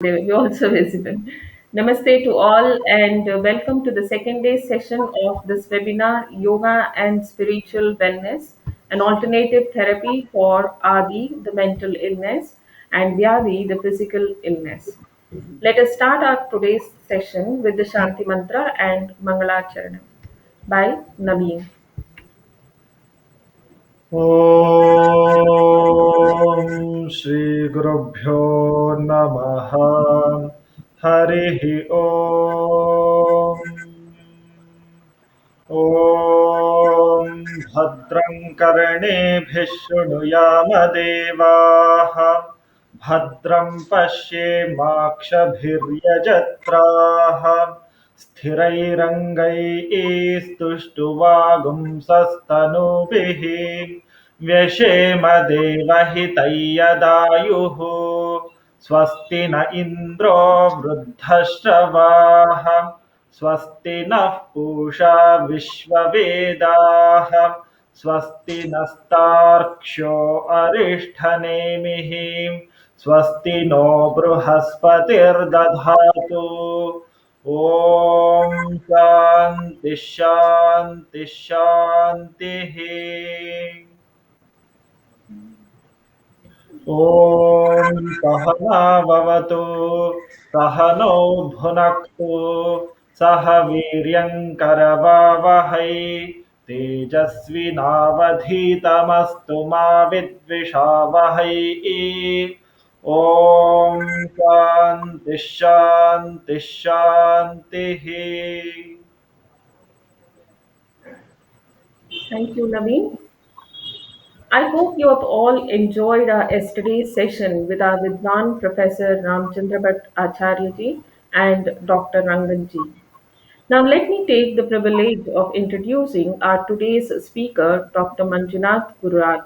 You're also visible. Namaste to all, and welcome to the second day session of this webinar Yoga and Spiritual Wellness, an alternative therapy for Adi, the mental illness, and Vyadi, the physical illness. Let us start our today's session with the Shanti Mantra and Mangalacharanam by Naveen. ॐ श्रीगुरुभ्यो नमः हरिः ॐ ॐ भद्रं कर्णेभिः शृणुयामदेवाः भद्रं पश्येमाक्षभिर्यजत्राः स्थिरैरङ्गैस्तुष्टुवागुंसस्तनूभिः व्यशेमदेवहितैयदायुः स्वस्ति न इन्द्रो वृद्धश्रवाः स्वस्ति नः पूषा विश्ववेदाः स्वस्ति नस्तार्क्ष्यो अरिष्ठनेमिः स्वस्ति नो बृहस्पतिर्दधातु ॐ शान्ति शान्ति शान्तिः ॐ सहनाववतु सहनौ भुनक्तु सह वीर्यङ्करवावहै तेजस्विनावधीतमस्तु मा विद्विषावहै ॐ शान्ति शान्ति शान्तिः Thank you, Naveen. I hope you have all enjoyed our yesterday's session with our Vidwan Professor Ramchandra Bhatt Acharya ji and Dr. Rangan ji. Now, let me take the privilege of introducing our today's speaker, Dr. Manjunath Gururaj,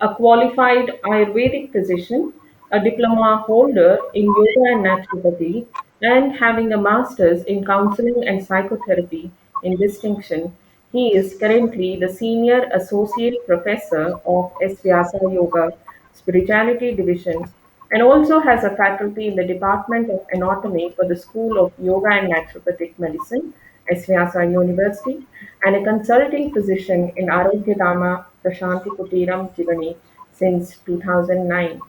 a qualified Ayurvedic physician, a diploma holder in yoga and naturopathy, and having a master's in counseling and psychotherapy in distinction. He is currently the senior associate professor of S. Vyasa Yoga Spirituality Division and also has a faculty in the Department of Anatomy for the School of Yoga and Naturopathic Medicine, S. Vyasa University, and a consulting physician in Arogyadama Prashanti Kutiram, Jivani since 2009.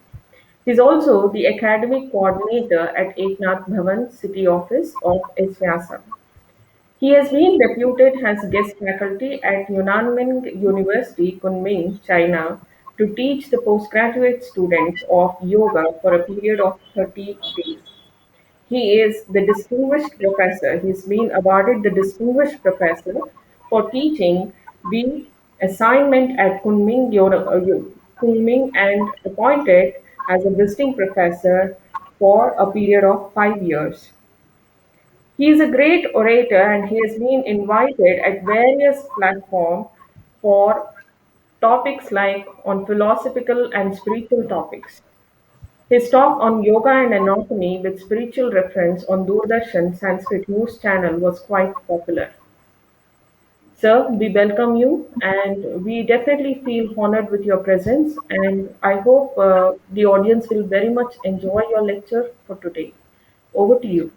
He is also the academic coordinator at Eknath Bhavan City Office of S. Vyasa. He has been deputed as guest faculty at Yunnan University, Kunming, China, to teach the postgraduate students of yoga for a period of 30 days. He is the distinguished professor. He's been awarded the distinguished professor for teaching the assignment at Kunming and appointed as a visiting professor for a period of 5 years. He is a great orator and he has been invited at various platforms for topics like on philosophical and spiritual topics. His talk on yoga and anatomy with spiritual reference on Doordarshan Sanskrit News channel was quite popular. Sir, we welcome you and we definitely feel honored with your presence and I hope the audience will very much enjoy your lecture for today. Over to you.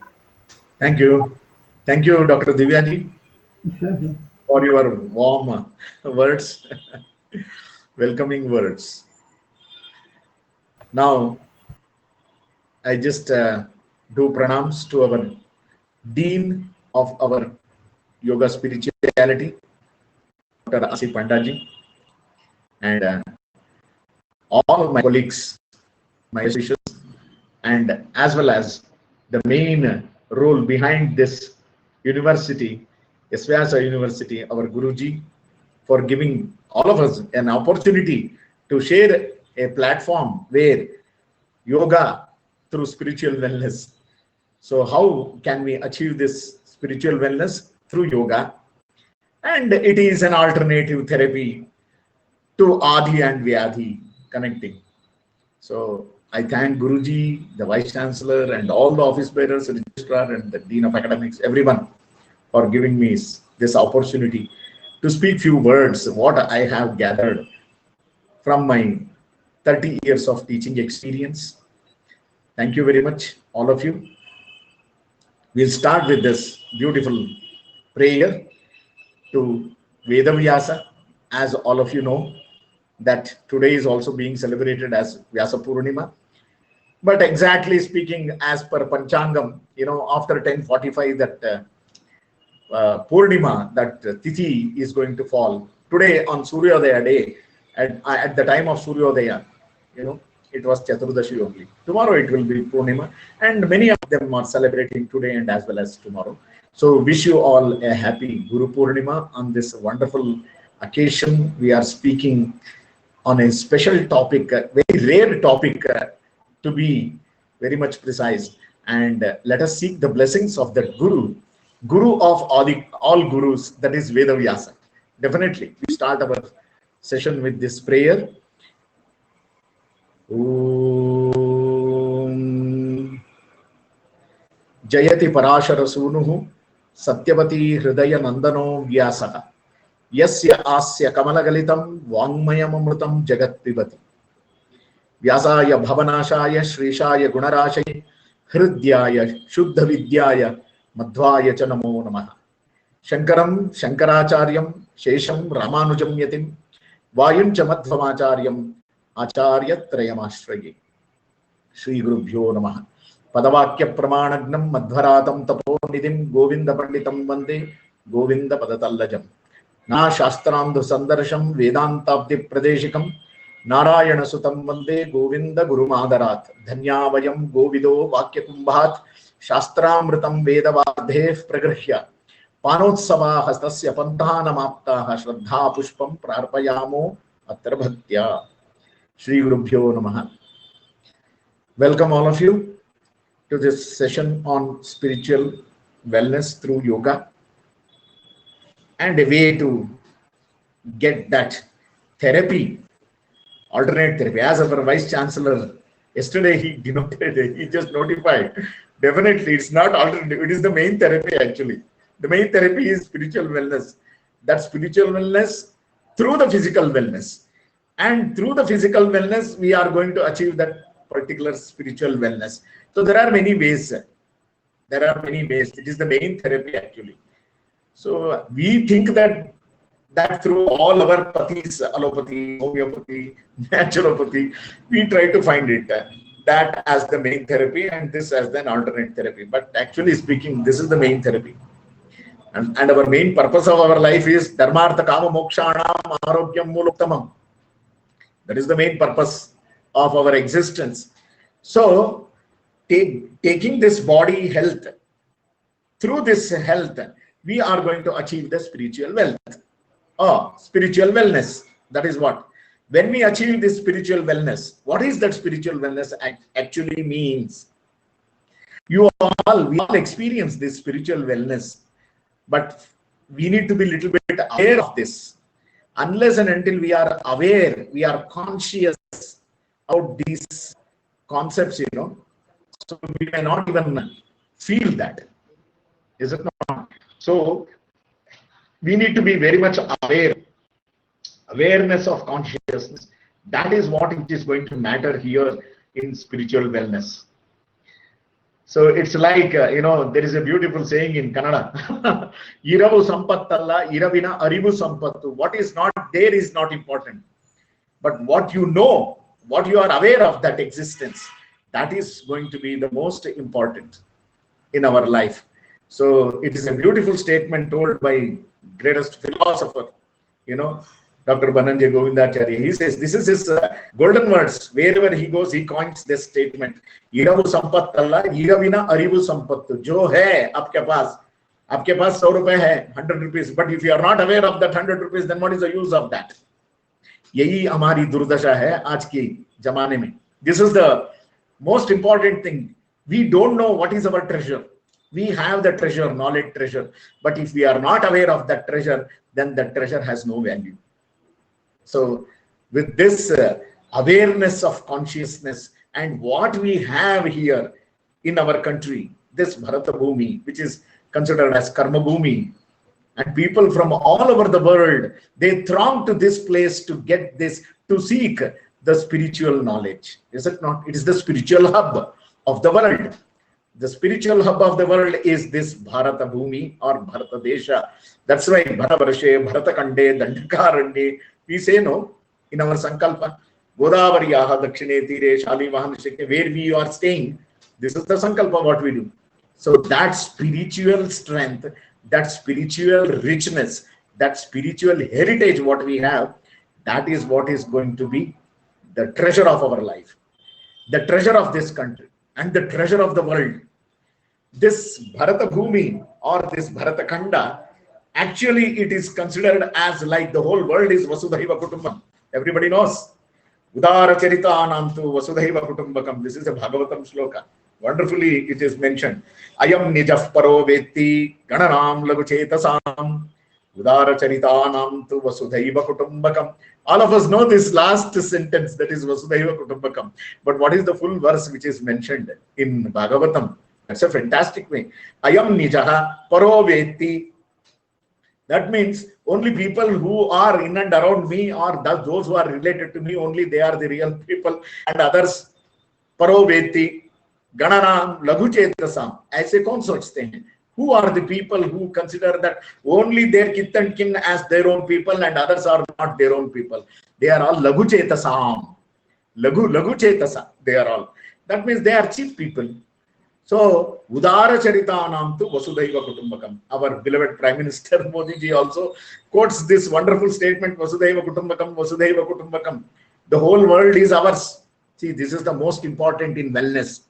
Thank you. Thank you, Dr. Divyaji, for your warm words, welcoming words. Now, I just do pranams to our Dean of our Yoga Spirituality, Dr. Asi Pandaji, and all of my colleagues, my associates, and as well as the main role behind this university, Vyasa University, our Guruji, for giving all of us an opportunity to share a platform where yoga through spiritual wellness. So how can we achieve this spiritual wellness? Through yoga. And it is an alternative therapy to Adi and Vyadhi connecting. So I thank Guruji, the Vice Chancellor, and all the office bearers, registrar, and the Dean of Academics, everyone, for giving me this opportunity to speak few words, what I have gathered from my 30 years of teaching experience. Thank you very much, all of you. We'll start with this beautiful prayer to Vedavyasa. As all of you know, that today is also being celebrated as Vyasa Purnima. But exactly speaking, as per Panchangam, after 10:45, that Purnima, that Tithi is going to fall today on Suryodaya day. At the time of Suryodaya, it was Chaturdashi only. Tomorrow it will be Purnima, and many of them are celebrating today and as well as tomorrow. So wish you all a happy Guru Purnima on this wonderful occasion. We are speaking on a special topic, a very rare topic, to be very much precise. And let us seek the blessings of the Guru of all gurus, that is Vedavyasa. Definitely, we start our session with this prayer. Om Jayati Parashara Sunuhu Satyavati Hridaya Nandano Vyasaka Yasya Asya Kamalagalitam Vangmayamamrutam Jagat Pibati Vyasaya Bhavanashaya Shrishaya Gunarashaya Hridyaya Shuddha Vidyaya Madhvaya cha namo namaha. Shankaram Shankaracharyam Shesham Ramanujam Yatim Vayun cha Madhvamacharyam Acharya Trayamashraye. Shri Gurubhyo Namaha. Padavakya Pramanagnam Madhvaratam Tapo Nidim Govinda Panditam Vande Govinda Padatallajam. Na Shastrandu Sandarsham Vedantabdi Pradeshikam Narayana Sutam Vande Govinda Guru Madarat. Dhanyavayam Govido Vakya Kumbhat Shastramritam Vedavadhev Pragrihya Panotsava Hastasya Pantanamaptaha Shraddha Pushpam Prarpayamo Atra Bhaktya. Shri Gurubhyo Namaha. Welcome all of you to this session on spiritual wellness through yoga, and a way to get that therapy, alternate therapy. As our Vice Chancellor, yesterday he just notified, definitely it's not alternative, it is the main therapy actually. The main therapy is spiritual wellness. That spiritual wellness through the physical wellness. And through the physical wellness, we are going to achieve that particular spiritual wellness. So there are many ways. It is the main therapy actually. So we think that through all our pathis, allopathy, homeopathy, naturopathy, we try to find it that as the main therapy and this as an alternate therapy. But actually speaking, this is the main therapy. And our main purpose of our life is dharmartha kama mokshanam arogyam muloktamam. That is the main purpose of our existence. So taking this body health, through this health, we are going to achieve the spiritual wealth. Spiritual wellness. That is what. When we achieve this spiritual wellness, what is that spiritual wellness actually means? We all experience this spiritual wellness, but we need to be a little bit aware of this. Unless and until we are aware, we are conscious of these concepts, so we may not even feel that. Is it not? So we need to be very much aware. Awareness of consciousness. That is what it is going to matter here in spiritual wellness. So it's like, there is a beautiful saying in Kannada. Iravu sampattalla, iravina arivu sampattu. What is not there is not important. But what you know, what you are aware of that existence, that is going to be the most important in our life. So it is a beautiful statement told by greatest philosopher, Dr. Dhananjay Govindacharya. He says, this is his golden words. Wherever he goes, he coins this statement. Iravu sampattalla, iravina arivu sampattu. Jo hai aapke paas 100 rupees hai, 100 rupees. But if you are not aware of that 100 rupees, then what is the use of that? Yahi hamari durdasha hai aaj ki zamane mein. This is the most important thing. We don't know what is our treasure. We have the treasure, knowledge treasure. But if we are not aware of that treasure, then that treasure has no value. So with this awareness of consciousness and what we have here in our country, this Bharata Bhumi, which is considered as Karma Bhumi, and people from all over the world, they throng to this place to get this, to seek the spiritual knowledge. Is it not? It is the spiritual hub. of the world. The spiritual hub of the world is this Bharata Bhumi or Bharata Desha. That's why Bharavarshe, Bharatakande, Dandakaranye, we say no in our Sankalpa. Godavaryaha Dakshine Tire Shali Mahanishike, where we are staying. This is the Sankalpa what we do. So that spiritual strength, that spiritual richness, that spiritual heritage what we have, that is what is going to be the treasure of our life, the treasure of this country, and the treasure of the world. This Bharata Bhumi or this Bharata Khanda, actually it is considered as like the whole world is Vasudhaiva Kutumbam. Everybody knows. Udara Charita Anantu Vasudhaiva Kutumbakam. This is a Bhagavatam shloka. Wonderfully it is mentioned. Ayam Nijaf Paro Veti Gananam Laguchetasam Udara Charitanam tu Vasudhaiva Kutumbakam. All of us know this last sentence, that is Vasudhaiva Kutumbakam. But what is the full verse which is mentioned in Bhagavatam? That's a fantastic way. Ayam Nijaha Paro Veti. That means only people who are in and around me, or those who are related to me, only they are the real people, and others Paro Veti Gananam Laghu Chetasam. ऐसे कौन सोचते हैं? Who are the people who consider that only their kith and kin as their own people and others are not their own people? They are all Laghu Chetasam. Laghu Chetasa. They are all. That means they are cheap people. So, Udara Charitanam tu Vasudhaiva Kutumbakam. Our beloved Prime Minister Modi ji also quotes this wonderful statement, Vasudhaiva Kutumbakam, Vasudhaiva Kutumbakam. The whole world is ours. See, this is the most important in wellness.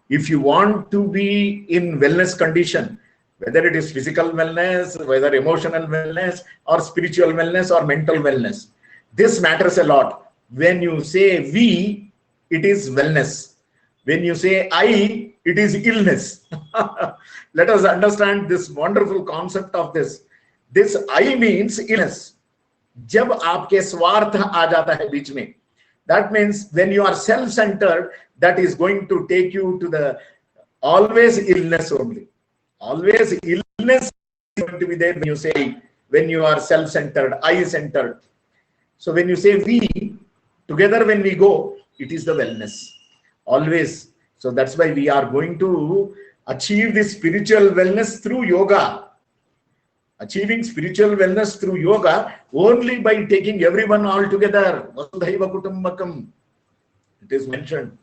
If you want to be in wellness condition, whether it is physical wellness, whether emotional wellness, or spiritual wellness, or mental wellness, this matters a lot. When you say we, it is wellness. When you say I, it is illness. Let us understand this wonderful concept of this. This I means illness. जब आपके स्वार्थ आ जाता है बीच में, that means when you are self-centered, that is going to take you to the always illness only. Always illness is going to be there when you say, when you are self-centered, I-centered. So when you say we, together when we go, it is the wellness. Always. So that's why we are going to achieve this spiritual wellness through yoga. Achieving spiritual wellness through yoga only by taking everyone all together. Vasudhaiva Kutumbakam. It is mentioned.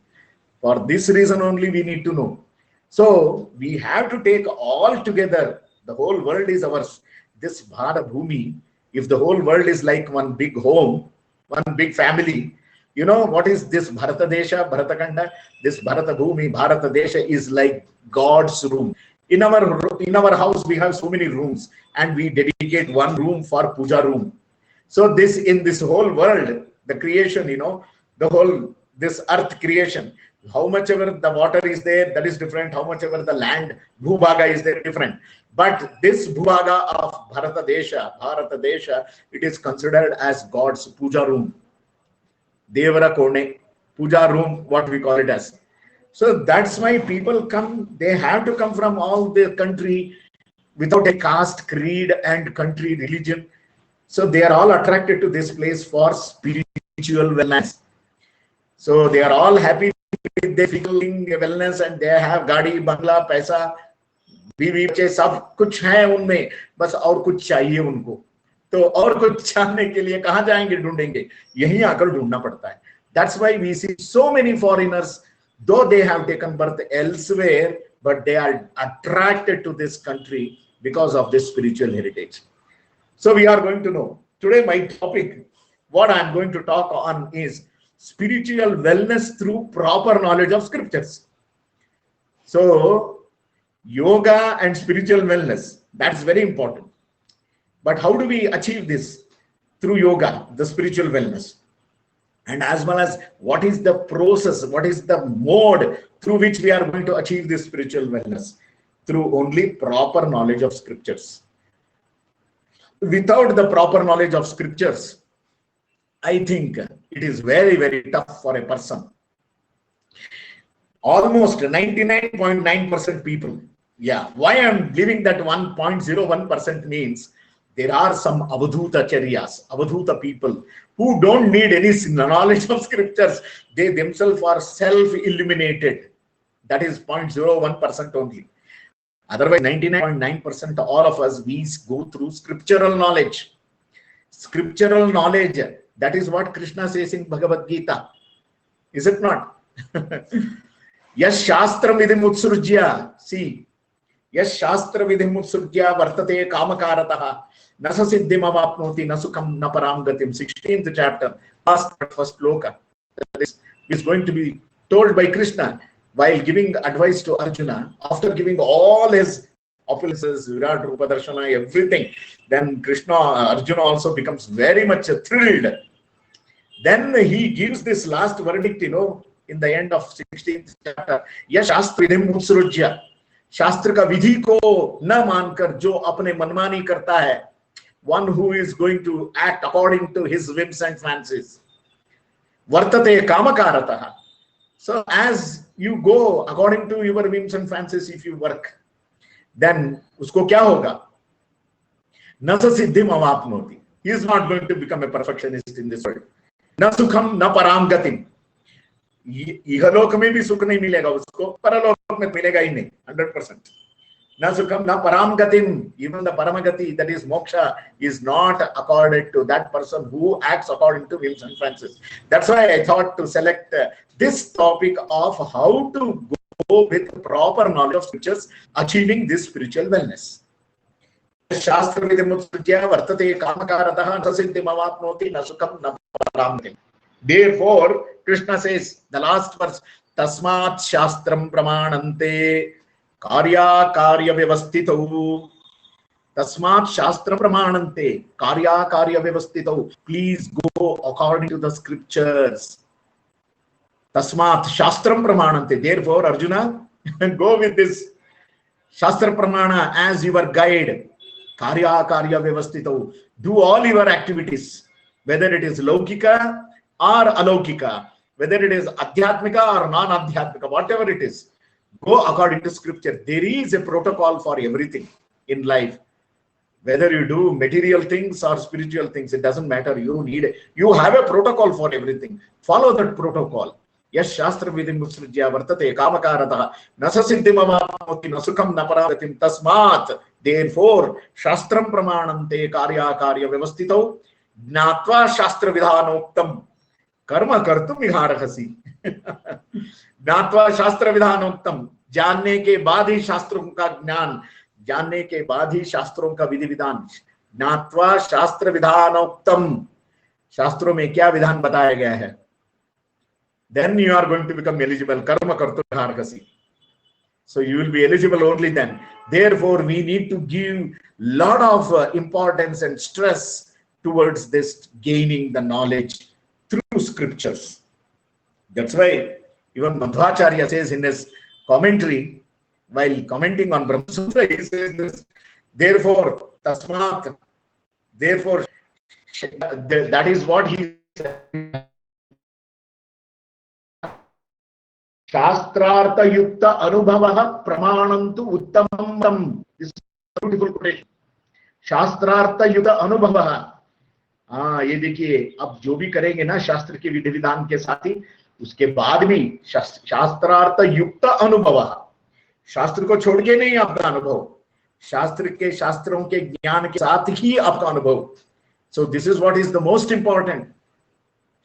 For this reason only we need to know. So we have to take all together. The whole world is ours. This Bharata Bhumi, if the whole world is like one big home, one big family, you know what is this Bharata Desha, Bharata Khanda? This Bharata Bhumi, Bharata Desha is like God's room. In our house we have so many rooms, and we dedicate one room for puja room. So this, in this whole world, the creation, you know, the whole this earth creation, how much ever the water is there, that is different. How much ever the land bhubhaga is there, different. But this bhubhaga of Bharata Desha, it is considered as God's puja room. Devara Kone, puja room, what we call it as. So that's why people come, they have to come from all the country without a caste, creed, and country, religion. So they are all attracted to this place for spiritual wellness. So they are all happy with their feeling wellness, and they have गाड़ी, बंगला, पैसा, बीवी, बच्चे, सब कुछ है उनमें, बस और कुछ चाहिए उनको. तो और कुछ चाहने के लिए कहाँ जाएंगे, ढूंढेंगे? यहीं आकर ढूंढना पड़ता है. That's why we see so many foreigners, though they have taken birth elsewhere, but they are attracted to this country because of this spiritual heritage. So we are going to know. Today my topic, what I am going to talk on is spiritual wellness through proper knowledge of scriptures. So yoga and spiritual wellness, that's very important. But how do we achieve this? Through yoga, the spiritual wellness. And as well as what is the process, what is the mode through which we are going to achieve this spiritual wellness? Through only proper knowledge of scriptures. Without the proper knowledge of scriptures, I think it is very, very tough for a person. Almost 99.9% people. Yeah, why I'm giving that 1.01% means there are some avadhuta charyas, avadhuta people who don't need any knowledge of scriptures. They themselves are self-illuminated. That is 0.01% only. Otherwise, 99.9% all of us, we go through scriptural knowledge. Scriptural knowledge, that is what Krishna says in Bhagavad Gita. Is it not? Yash Shastram vidhim utsrujya. See, Yash Shastra vidhim utsrujya vartate kamakarataha. Nasa siddhim avapnoti nasukam naparam gatim. 16th chapter, last first sloka. That is going to be told by Krishna while giving advice to Arjuna. After giving all his opulences, Virat Rupa Darshana, everything, then Krishna, Arjuna also becomes very much thrilled. Then he gives this last verdict, in the end of 16th chapter. Ya Shastra vidhim utsrujya. शास्त्र का विधि को न मानकर जो अपने मनमानी करता है, one who is going to act according to his whims and fancies, vartate kamakarataha. So as you go according to your whims and fancies, if you work, then usko kya hoga? Nasa siddhim avapnoti. He is not going to become a perfectionist in this world. Na sukham na param gatim. इहलोक में भी सुख नहीं मिलेगा उसको, परलोक में मिलेगा ही नहीं, 100%. Na sukham na param gatim. Even the paramagati, that is moksha, is not accorded to that person who acts according to whims and fancies. That's why I thought to select this topic of how to go with proper knowledge of scriptures, achieving this spiritual wellness. Shastra vidhim utsrujya vartate kamakarataha nasiddhim avapnoti na sukham na param gatim. Therefore, Krishna says, the last verse, Tasmat Shastram Pramanante Karya Karya Vyavastitau. Tasmat Shastram Pramanante Karya Karya Vyavastitau. Please go according to the scriptures. Tasmat Shastram Pramanante. Therefore, Arjuna, go with this Shastra Pramana as your guide. Karya Karya Vyavastitau. Do all your activities, whether it is Laukika or Alaukika, whether it is Adhyatmika or non-Adhyatmika, whatever it is, go according to scripture. There is a protocol for everything in life. Whether you do material things or spiritual things, it doesn't matter. You have a protocol for everything. Follow that protocol. Yes, Shastra vidhim utsrujya vartate kamakarataha nasa siddhim avapnoti nasukham naparagatim tasmat. Therefore, Shastram pramanante karya karya vyavastitau jnatva shastra vidhanoktam कर्म कर्तुम इहारहसी. ज्ञात्वा शास्त्र विधानोक्तम. जानने के बाद ही शास्त्रों का ज्ञान, जानने के बाद ही शास्त्रों का विधि विधान. ज्ञात्वा शास्त्र विधानोक्तम. शास्त्रों में क्या विधान बताया गया है. Then you are going to become eligible. कर्म कर्तुम इहारहसी. So you will be eligible only then. Therefore, we need to give lot of importance and stress towards this gaining the knowledge through scriptures. That's why even Madhvacharya says in his commentary, while commenting on Brahma Sutra, he says this, therefore, tasmat, therefore, that is what he said. Shastrartha yukta anubhavaha pramanantu uttamam. This is a beautiful quotation. Shastrartha yukta anubhavaha. हाँ, ये देखिए, अब जो भी करेंगे ना शास्त्र के विधि विधान के साथ ही, उसके बाद भी शास्त्रार्थ युक्त अनुभव. शास्त्र को छोड़ के नहीं आपका अनुभव, शास्त्र के शास्त्रों के ज्ञान के साथ ही आपका अनुभव. So this is what is the most important.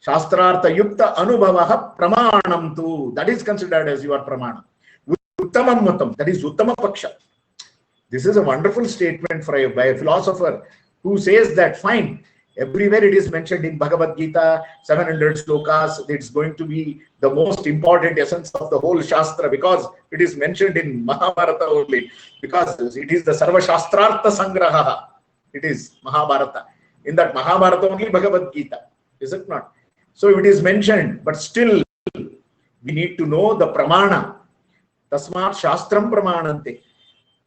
शास्त्रार्थ युक्त अनुभव प्रमाणम तु, that is considered as your प्रमाण. उत्तमम मतम, दैट इज उत्तम पक्ष. This is a wonderful statement by a philosopher who says that fine, everywhere it is mentioned in Bhagavad Gita, 700 slokas, it's going to be the most important essence of the whole Shastra because it is mentioned in Mahabharata only, because it is the Sarva Shastrartha Sangraha. It is Mahabharata. In that Mahabharata only Bhagavad Gita, is it not? So it is mentioned, but still we need to know the pramana. Tasmat Shastram Pramanante.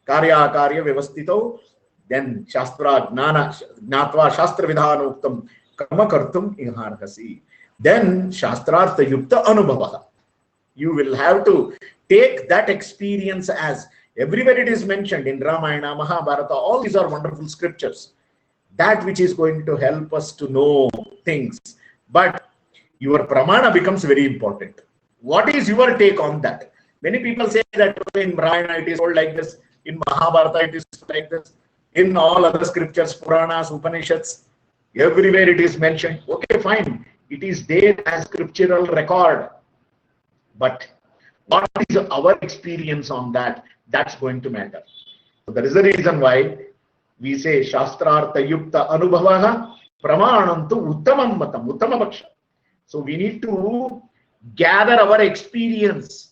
Karya Karya Vyavastito. Then Shastra Gnana Gnatva Shastra Vidhanoktam Karma Kartum Iharhasi. Then Shastrartha Yukta Anubhava. You will have to take that experience as everywhere it is mentioned in Ramayana, Mahabharata, all these are wonderful scriptures. That which is going to help us to know things. But your pramana becomes very important. What is your take on that? Many people say that in Ramayana it is told like this, in Mahabharata it is like this, in all other scriptures, Puranas, Upanishads, everywhere it is mentioned. Okay, fine. It is there as scriptural record. But what is our experience on that? That's going to matter. So that is the reason why we say Shastrartha Yukta Anubhavaha Pramanantu Uttamam Matam, Uttamapaksha. So we need to gather our experience,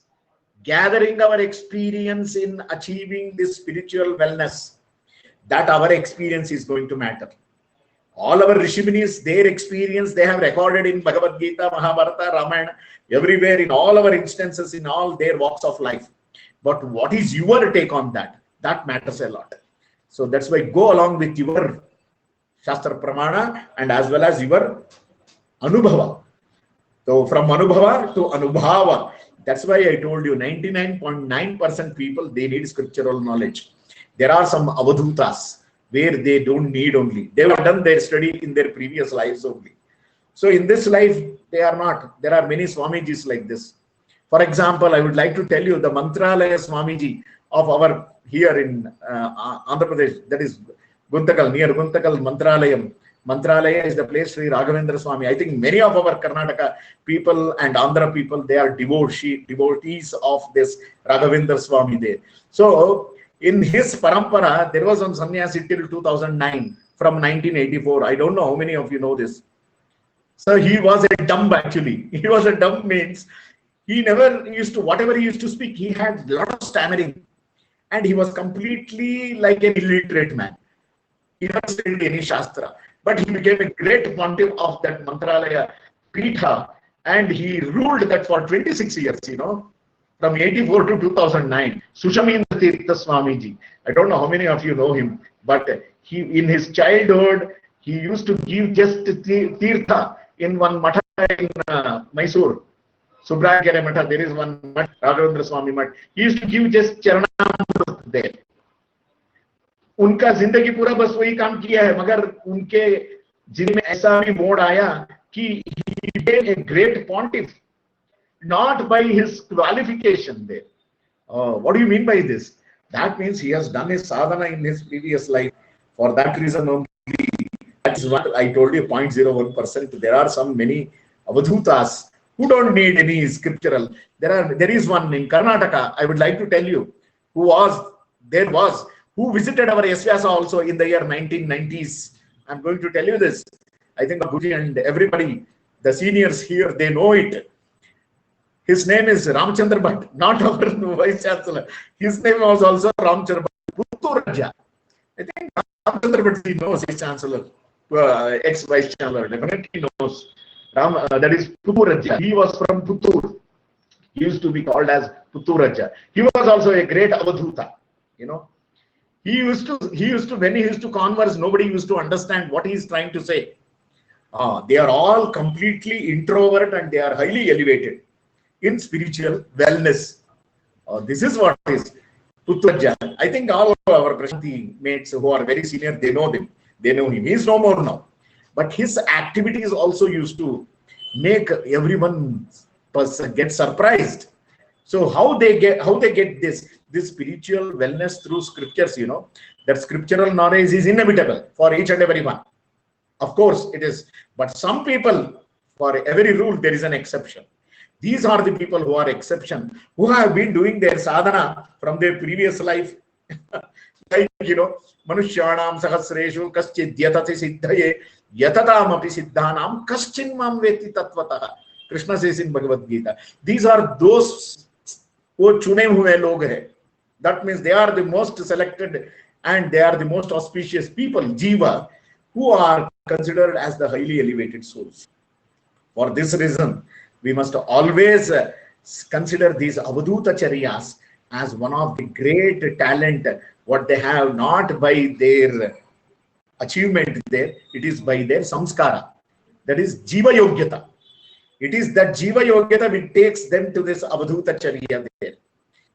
gathering our experience in achieving this spiritual wellness. That our experience is going to matter. All our Rishiminis, their experience, they have recorded in Bhagavad Gita, Mahabharata, Ramayana, everywhere, in all our instances, in all their walks of life. But what is your take on that? That matters a lot. So that's why go along with your Shastra Pramana and as well as your Anubhava. So from Anubhava to Anubhava. That's why I told you 99.9% people, they need scriptural knowledge. There are some avadhutas where they don't need only. They have done their study in their previous lives only. So in this life, they are not. There are many Swamijis like this. For example, I would like to tell you the Mantralaya Swamiji of our here in Andhra Pradesh, that is Guntakal, near Guntakal, Mantralayam. Mantralaya is the place Sri Raghavendra Swami. I think many of our Karnataka people and Andhra people, they are devotees of this Raghavendra Swami there. So in his parampara, there was one sannyasi till 2009, from 1984. I don't know how many of you know this. So he was a dumb actually. He was a dumb means he never used to, whatever he used to speak, he had a lot of stammering. And he was completely like an illiterate man. He never studied any Shastra. But he became a great pontiff of that Mantralaya Pitha. And he ruled that for 26 years, you know. From 84 to 2009, Sushamindra Tirtha Swamiji. I don't know how many of you know him, but he, in his childhood, he used to give just Tirtha in one matha in Mysore. Subrahagere Matha, there is one Matha, Raghavendra Swami Matha. He used to give just Charanamrut there. उनका जिंदगी पूरा बस वही काम किया है, मगर उनके जिंदगी में ऐसा भी मोड़ आया कि he became a great pontiff. Not by his qualification there. What do you mean by this? That means he has done his sadhana in his previous life. For that reason only, that is what I told you, 0.01%. There are some many avadhutas who don't need any scriptural. There is one in Karnataka, I would like to tell you, who visited our Yasvyasa also in the year 1990s. I'm going to tell you this. I think Guruji and everybody, the seniors here, they know it. His name is Ramchandra Bhatt, not our Vice Chancellor. His name was also Ramchandra Bhatt, Puttur Raja. I think Ramchandra Bhatt, he knows his Chancellor, ex-Vice Chancellor, definitely knows. That is Puttur Raja. He was from Puttur. He used to be called as Puttur Raja. He was also a great avadhuta, you know. He used to, when he used to converse, nobody used to understand what he is trying to say. They are all completely introvert and they are highly elevated in spiritual wellness. This is what is Puttur. I think all of our Prashanti mates who are very senior, they know them. They know him. He is no more now. But his activities also used to make everyone get surprised. So how they get this spiritual wellness through scriptures, you know, that scriptural knowledge is inevitable for each and every one. Of course it is. But some people, for every rule, there is an exception. These are the people who are exception, who have been doing their sadhana from their previous life. Like, you know, Manushyanam Sahasreshu Kaschid Yatati Siddhaye Yatatam Api Siddhanam Kaschin Mam Veti Tatvataha. Krishna says in Bhagavad Gita. These are those who chune hue log hai. That means they are the most selected and they are the most auspicious people, Jiva, who are considered as the highly elevated souls. For this reason, we must always consider these avadhuta charyas as one of the great talent, what they have, not by their achievement there, it is by their samskara. That is jiva yogyata. It is that jiva yogyata which takes them to this avadhuta charya there.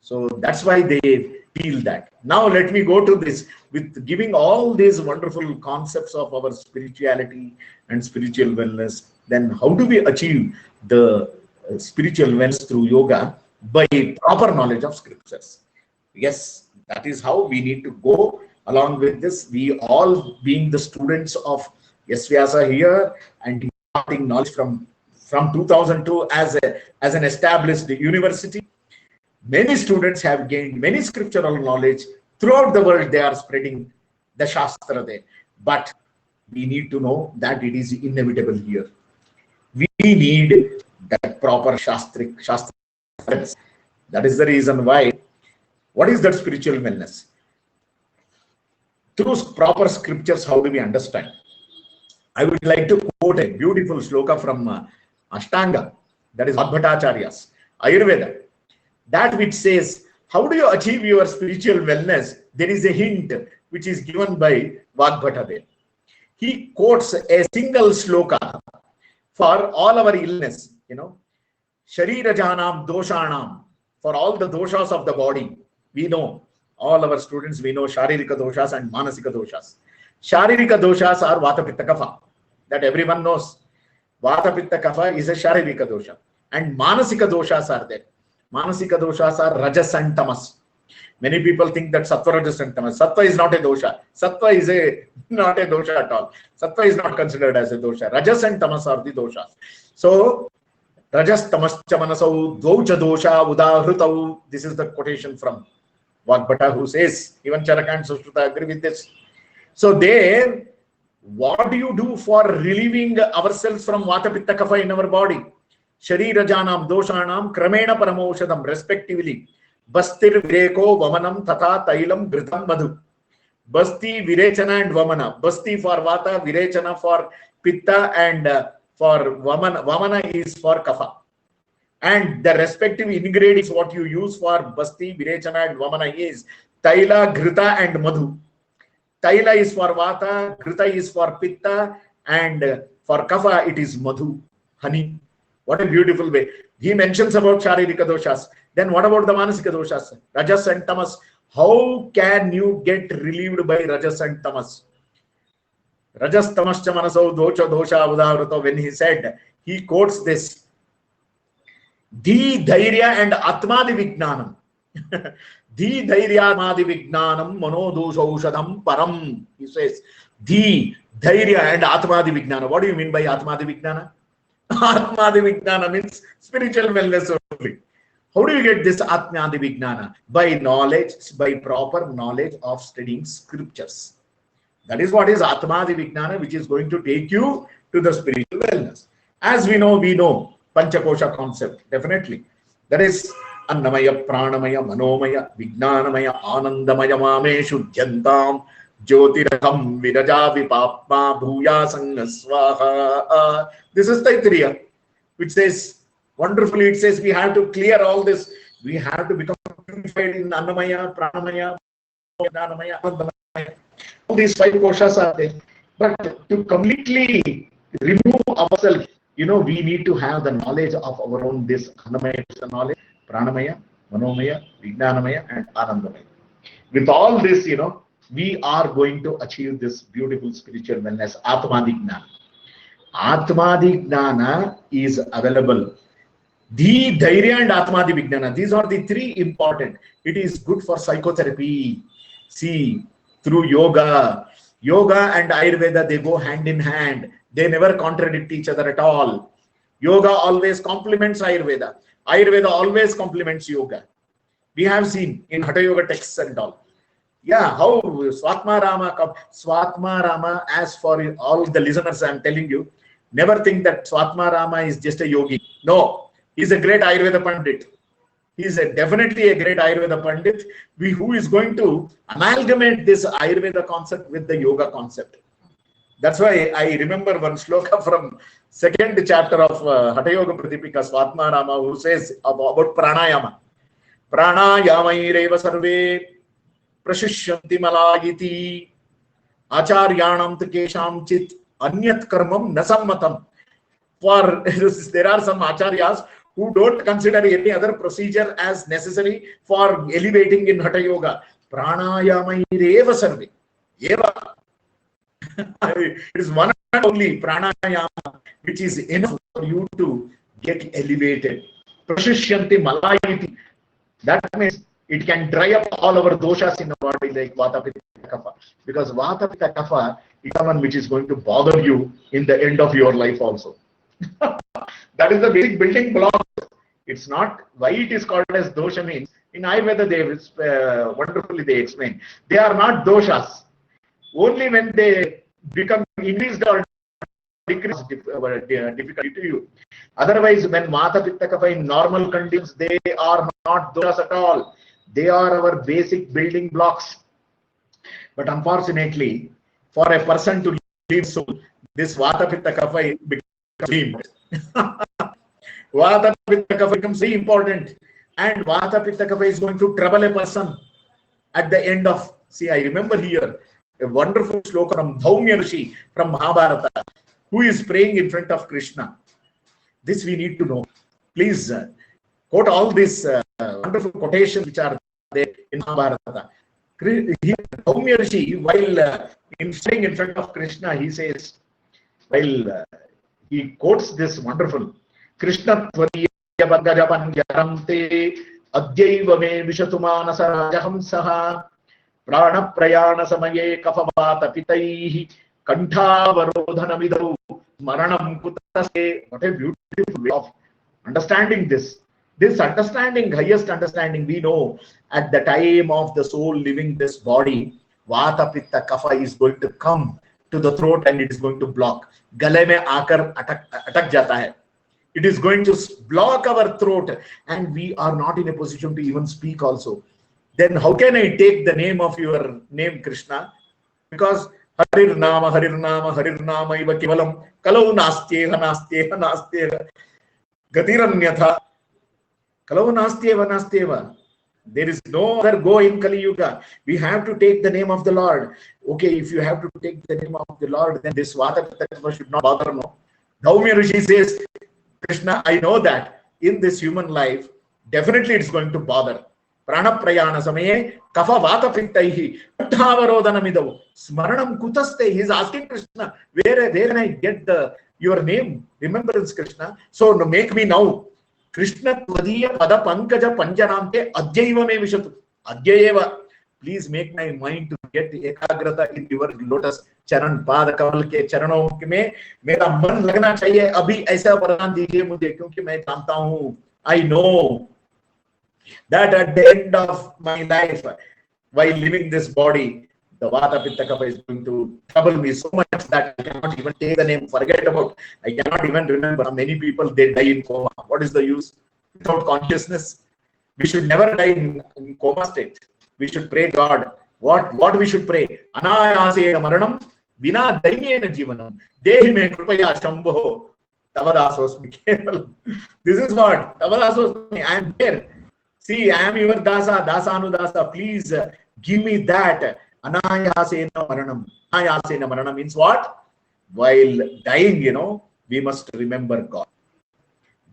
So that's why they feel that. Now let me go to this with giving all these wonderful concepts of our spirituality and spiritual wellness. Then how do we achieve the spiritual wellness through yoga? by proper knowledge of scriptures. Yes, that is how we need to go along with this. We all being the students of S. Vyasa here and imparting knowledge from 2002 as an established university. Many students have gained many scriptural knowledge throughout the world. They are spreading the Shastra there. But we need to know that it is inevitable here. We need that proper Shastra. That is the reason why. What is that spiritual wellness? Through proper scriptures, how do we understand? I would like to quote a beautiful shloka from Ashtanga, that is Vagbhatacharya's Ayurveda, that which says, how do you achieve your spiritual wellness? There is a hint which is given by Vagbhata. He quotes a single shloka for all our illness, Sharirajanam doshanam, for all the doshas of the body. We know, all our students, we know Sharirika doshas and Manasika doshas. Sharirika doshas are Vata Pitta Kapha, that everyone knows. Vata Pitta Kapha is a Sharirika dosha. And Manasika doshas are there. Manasika doshas are Rajas and Tamas. Many people think that Sattva, Rajas and Tamas. Sattva is not a dosha. Sattva is not a dosha at all. Sattva is not considered as a dosha. Rajas and Tamas are the doshas. So, Rajas Tamascha Manasau Dvaucha dosha Udahrutau. This is the quotation from Vagbhata, who says, even Charaka and Sushruta agree with this. So there, what do you do for relieving ourselves from Vata Pitta Kapha in our body? Sharirajanam doshanam kramena paramoshadam, respectively. Bastir vireko vamanam tata tailam ghritam madhu. Basti virechana and vamana. Basti for Vata, virechana for Pitta, and for Vamana. Vamana is for Kapha. And the respective ingredients what you use for Basti, Virechana and Vamana is Taila, Ghrita and Madhu. Taila is for Vata, Ghrita is for Pitta, and for Kapha it is Madhu, honey. What a beautiful way. He mentions about Sharirika doshas. Then what about the Manasika doshas? Rajas and Tamas. How can you get relieved by Rajas and Tamas? Rajas Tamascha Manasau Docha Dosha Udavrata, when he said, he quotes this. Dhi Dhairya and Atmadi Vijnanam. Dhi Dhairya Atmadi Vijnanam Manodosha Ushadam Param. He says, Dhi Dhairya and Atmadi Vijnana. What do you mean by Atmadi Vijnana? Atmadi Vijnana means spiritual wellness only. How do you get this Atmadi Vijnana? By knowledge, by proper knowledge of studying scriptures. That is what is Atmadi Vijnana, which is going to take you to the spiritual wellness. As we know Panchakosha concept, definitely. That is Annamaya, Pranamaya, Manomaya, Vijnanamaya, Anandamaya, Mame, Shuddhantam, Jyotirakam, Viraja, Vipapma, Bhuya, Sangaswaha. This is Taittiriya, which says, wonderfully, it says we have to clear all this. We have to become purified in Annamaya, Pranamaya, Vijnanamaya, Anandamaya. All these five koshas are there. But to completely remove ourselves, we need to have the knowledge of our own, this Annamaya knowledge, Pranamaya, Manomaya, Vijnanamaya, and Anandamaya. With all this, we are going to achieve this beautiful spiritual wellness, Atmadi Gnana. Atmadi Gnana is available. The Dhairya and Atmadi Vijnana, these are the three important. It is good for psychotherapy. See, through yoga. Yoga and Ayurveda, they go hand in hand. They never contradict each other at all. Yoga always complements Ayurveda. Ayurveda always complements yoga. We have seen in Hatha Yoga texts and all. Yeah, how Swatma Rama, as for all the listeners, I am telling you, never think that Swatma Rama is just a yogi. No, he's a great Ayurveda Pandit. He is definitely a great Ayurveda Pandit who is going to amalgamate this Ayurveda concept with the yoga concept. That's why I remember one shloka from second chapter of Hatha Yoga Pradipika, Swatma Rama, who says about pranayama. Pranayamayireva sarve prashishyanti malayiti acharyanam tukesham chit anyat karmam nasammatam. For there are some acharyas who don't consider any other procedure as necessary for elevating in Hatha Yoga. Pranayamayireva sarve. Eva. It is one and only pranayama which is enough for you to get elevated. prashishyanti malayiti. That means it can dry up all our doshas in the body like vata pitta kapha, because vata pitta kapha is someone which is going to bother you in the end of your life also. That is the basic building block. It's not why it is called as dosha means in Ayurveda they wonderfully they explain they are not doshas. Only when they become increased or decreased difficulty to you. Otherwise, when Vata Pitta Kapha in normal conditions, they are not doshas at all. They are our basic building blocks. But unfortunately, for a person to live soul, this Vata Pitta Kapha becomes deemed. Vata Pitta Kapha becomes very important, and Vata Pitta Kapha is going to trouble a person at the end of. See, I remember here a wonderful sloka from Dhaumya Rishi from Mahabharata, who is praying in front of Krishna. This we need to know. Please quote all these wonderful quotations which are there in Mahabharata. Dhaumya Rishi, while praying in front of Krishna, he says, while he quotes this wonderful Krishna Tvariya Bhagajavan Yaramte Adyaiva me Vishatu Manasa Rajahamsaha Prana Prayana Samaye Kafavata Pitaihi Kantavarodhanamidau Maranam Kutase. What a beautiful way of understanding this. This understanding, highest understanding, we know at the time of the soul leaving this body, Vata Pitta Kapha is going to come to the throat and it is going to block. Gale mein aakar atak jata hai. It is going to block our throat and we are not in a position to even speak also. Then how can I take the name of your name, Krishna? Because Harir Nama Iva Kevalam Kalau Nastyeha Gatiranyatha Kalau Nastyeha. There is no other go in Kali Yuga. We have to take the name of the Lord. Okay, if you have to take the name of the Lord, then this Vata Pitta Kapha should not bother. No. Dhaumya Rishi says, Krishna, I know that in this human life, definitely it's going to bother. Prana Prayana Samaye Kapha Vata Pittaihi Kantavarodhanamidau Smaranam Kutaste. He is asking Krishna, where can I get your name? Remembrance, Krishna. So make me now. Krishna Tvadiya Pada Pankaja Panjanamte Adyaiva me Vishatu. Adyayeva. Please make my mind to get ekagrata in your lotus चरण पाद कमल के चरणों में मेरा मन लगना चाहिए. अभी ऐसा वरदान दीजिए मुझे, क्योंकि मैं जानता हूं, I know that at the end of my life, while living this body, the Vata Pitta Kapha is going to trouble me so much that I cannot even take the name, forget about. I cannot even remember. How many people they die in coma. What is the use? Without consciousness. We should never die in coma state. We should pray God. What we should pray? Anayasena maranam vina dainena jivanam dehi me kripaya shambho tavadasosmi kevalam. This is what tavadasosmi. I am here. See, I am your dasa, dasanudasa. Please give me that. Anayasena maranam. Anayasena maranam means what? While dying, we must remember God.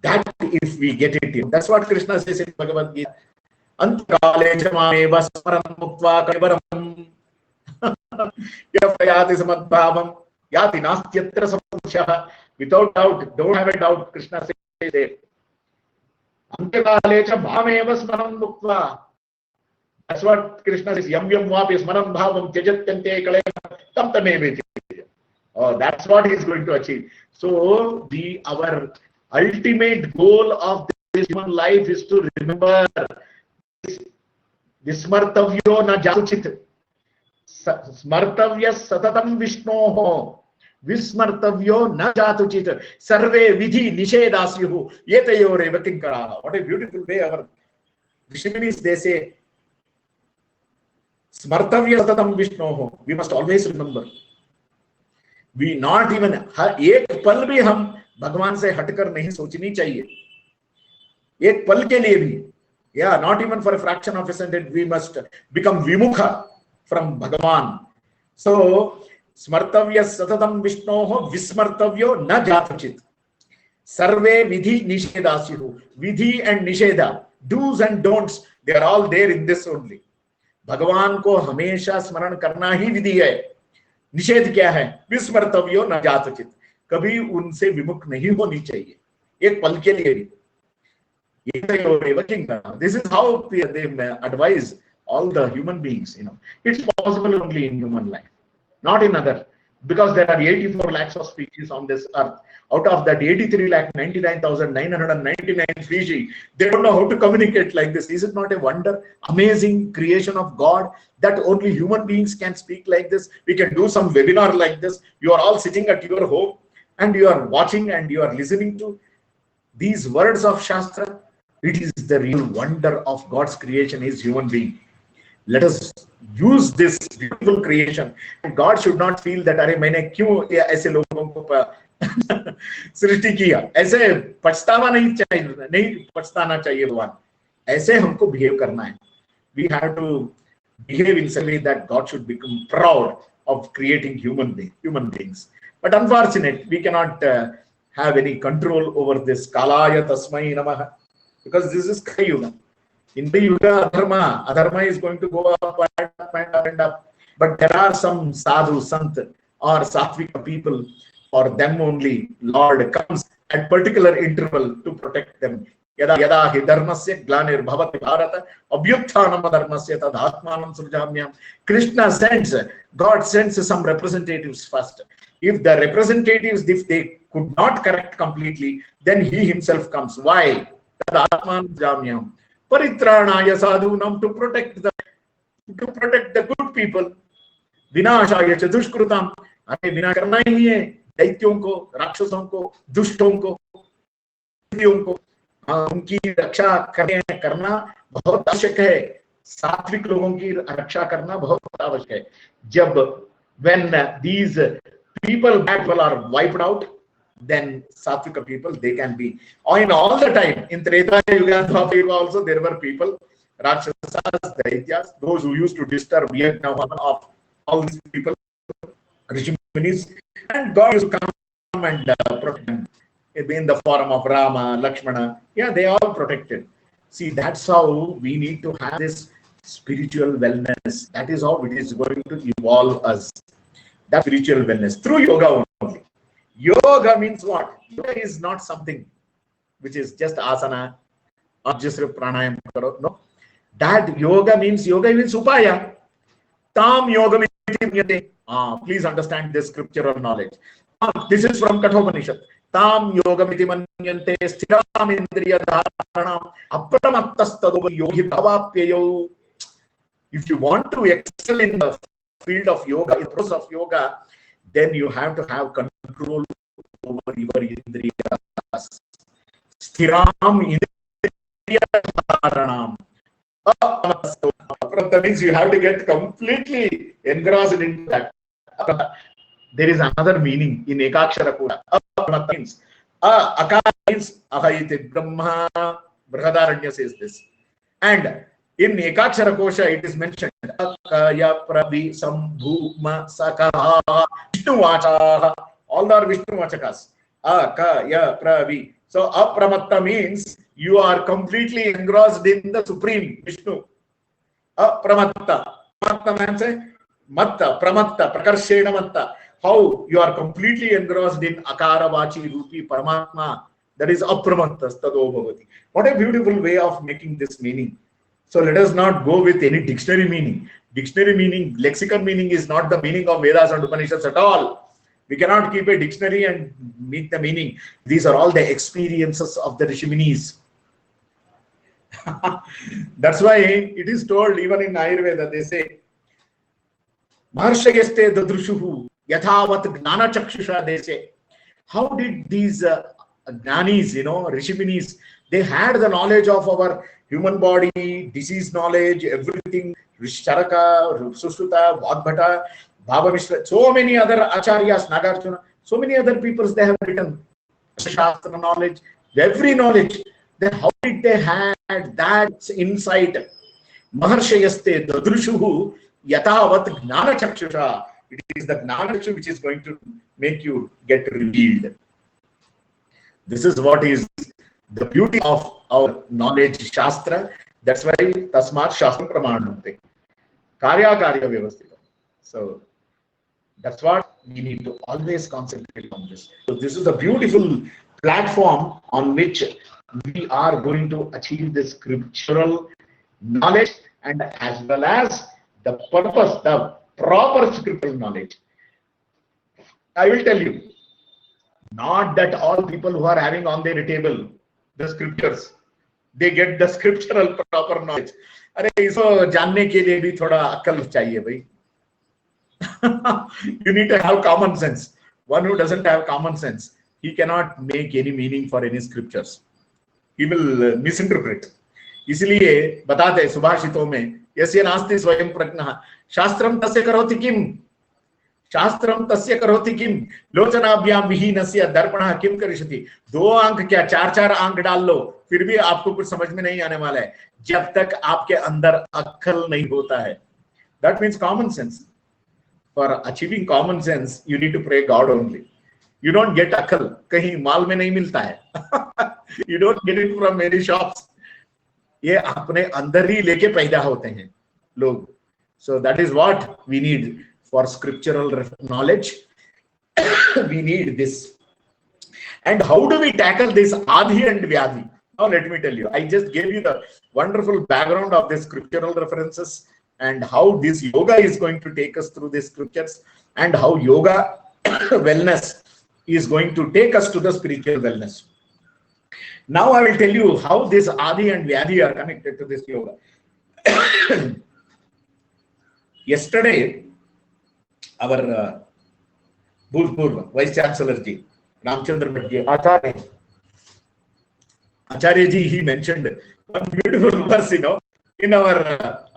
That if we get it, that's what Krishna says in Bhagavad Gita. Antakale chamameva smaran muktva kaivaram yapayati samadbhavam yati nastyatra samshaha. Without doubt, don't have a doubt, Krishna says there. Antakale chamameva smaran muktva. That's what Krishna says. Yam yam vapi smaran bhavam tyajatyante kalayam tam tameve. Oh, that's what he is going to achieve. So our ultimate goal of this human life is to remember Vismartavyo na jatuchit. Smartavya satatam Vishnoho. Vismartavyo na jatuchit. Sarve vidhi nishedasyuhu. Yetayore vakinkaraha. What a beautiful way our Rishiminis, they say. Smartavya satatam Vishnoho. We must always remember. We not even एक पल भी हम भगवान से हटकर नहीं सोचनी चाहिए. एक पल के लिए भी. Yeah, not even for a fraction of a second we must become vimukha from Bhagavan. So smartavya satatam Vishnoho vismartavyo na jatachit. Sarve vidhi nishedasyuhu. Vidhi and nisheda, do's and don'ts, they are all there in this only. भगवान को हमेशा स्मरण करना ही विधि है. निषेध क्या है? विस्मर्तव्यो न जातचित. कभी उनसे विमुख नहीं होनी चाहिए, एक पल के लिए भी. This is how they advise all the human beings. It's possible only in human life, not in other, because there are 84 lakhs of species on this earth. Out of that 83 lakh 99,999 species, they don't know how to communicate like this. Is it not a wonder, amazing creation of God that only human beings can speak like this? We can do some webinar like this. You are all sitting at your home and you are watching and you are listening to these words of Shastra. It is the real wonder of God's creation is human being. Let us use this beautiful creation. And God should not feel that अरे मैंने क्यों ऐसे लोगों को सृष्टि किया, ऐसे पछतावा नहीं पछताना चाहिए भगवान, ऐसे हमको बिहेव करना है. We have to behave in such a way that God should become proud of creating human beings. But unfortunately, we cannot have any control over this. Kalaya tasmai namaha, because this is Kali Yuga. In the Yuga, adharma is going to go up and up. But there are some sadhu, sant, or sattvic people. For them only, Lord comes at particular interval to protect them. Yada yada hi dharmasya glanir bhavati bharata abhyutthanam dharmasya tadhatmanam srujamyam. Krishna sends, God sends some representatives first. If the representatives, if they could not correct completely, then he himself comes. Why? Tadhatmanam srujamyam. Paritranaya sadhunam, to protect the good people. Vinashaya cha dushkrutam. हमें विनाश करना ही नहीं है, दैत्यों को, राक्षसों को, दुष्टों को, उनकी रक्षा करना बहुत आवश्यक है. सात्विक लोगों की रक्षा करना बहुत आवश्यक है. जब when these people are wiped out, then sattvic people, they can be. In all the time, in Treta Yuga also there were people, rakshasas, daityas, those who used to disturb of all these people, Rishi Munis, and God used to come and protect them in the form of Rama, Lakshmana. Yeah, they all protected. See, that's how we need to have this spiritual wellness. That is how it is going to evolve us. That spiritual wellness through yoga only. Yoga means what? Yoga is not something which is just asana or just pranayam. No, that yoga means upaya. Tam yoga means. Please understand this scriptural knowledge. This is from Kathopanishad. Tam yogamiti manyante sthiram indriya dharanam apramatastadu yogi bhavapyayo. If you want to excel in the field of yoga, in the process of yoga, then you have to have control over your indriyas. Sthiram indriya dharanam. That means you have to get completely engrossed into that. There is another meaning in Ekakshara Kuda. Means Akara means Ahayite Brahma. Brihadaranya says this. And in Ekakshara Kosha it is mentioned Akaya Pravi Sambhuma Sakaha Vishnu Vachaha. All are Vishnu Vachakas. Akaya Pravi. So Apramatta means you are completely engrossed in the Supreme Vishnu. Apramatta. Pramatta means matta, pramatta, prakarshena matta. How you are completely engrossed in Akara Vachi Rupi Paramatma. That is apramatta stado bhavati. What a beautiful way of making this meaning. So let us not go with any dictionary meaning. Dictionary meaning, lexicon meaning is not the meaning of Vedas and Upanishads at all. We cannot keep a dictionary and meet the meaning. These are all the experiences of the Rishimunis. That's why it is told even in Ayurveda, they say, Maharshayeste dadrushuhu yathavat gnana chakshusha, they say. How did these Gnanis, Rishimunis, they had the knowledge of our human body, disease knowledge, everything, Charaka, Sushruta, Vagbhata, Bhava Mishra, so many other Acharyas, Nagarjuna, so many other peoples they have written Shastra knowledge, every knowledge. Then how did they had that insight? Maharshayaste dadrushuhu yatavat gnana chakshusha. It is the gnana which is going to make you get revealed. This is what is the beauty of our knowledge Shastra. That's why Tasmat Shastra Pramanante. Karya Vyavasthita. So that's what we need to always concentrate on this. So this is a beautiful platform on which we are going to achieve the scriptural knowledge, and as well as the purpose, the proper scriptural knowledge. I will tell you, not that all people who are having on their table the scriptures, they get the scriptural proper knowledge. अरे इसको जानने के लिए भी थोड़ा अक्ल चाहिए भाई. You need to have common sense. One who doesn't have common sense, he cannot make any meaning for any scriptures. He will misinterpret. इसलिए बताते हैं सुभाषितों में, यस्य नास्ति स्वयं प्रज्ञः शास्त्रम तस्य करोति किम, शास्त्रम तस्य करोति किम, लोचनाभ्याम विहीनस्य दर्पणः किम करिष्यति. 2 अंक क्या 4-4 अंक डाल लो, फिर भी आपको कुछ समझ में नहीं आने वाला है जब तक आपके अंदर अक्ल नहीं होता है. That means common sense. For achieving common sense, you need to pray God only. You don't get अक्ल कहीं माल में नहीं मिलता है. You don't get it from many shops. ये अपने अंदर ही लेके पैदा होते हैं लोग. So that is what we need for scriptural knowledge. We need this. And how do we tackle this Adi and Vyadi? Now let me tell you, I just gave you the wonderful background of the scriptural references and how this yoga is going to take us through the scriptures, and how yoga wellness is going to take us to the spiritual wellness. Now I will tell you how this Adi and Vyadi are connected to this yoga. Yesterday, our Bhutpurva Vice Chancellor ji, Ramchandra Bhatt ji, Acharya ji, he mentioned one beautiful verse, in our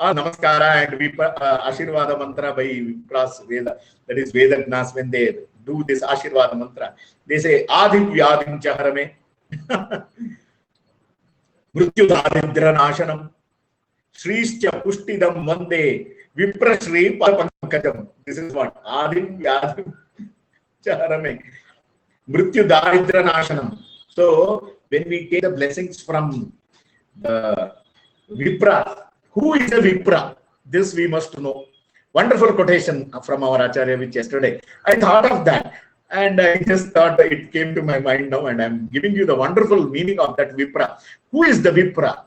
Namaskara and Ashirvada mantra by Vipras Veda, that is Vedagnas, when they do this Ashirvada mantra, they say Adi Vyadim Chaharame Mrityu Daridra Nashanam Srischa Pushtidam Vande Viprashri Pankajam. This is what Adi Vyadim Chaharame Mrityu Daridra Nashanam. So when we take the blessings from the Vipra, who is a Vipra? This we must know. Wonderful quotation from our Acharya which yesterday I thought of that, and I just thought that it came to my mind now, and I'm giving you the wonderful meaning of that Vipra. Who is the Vipra?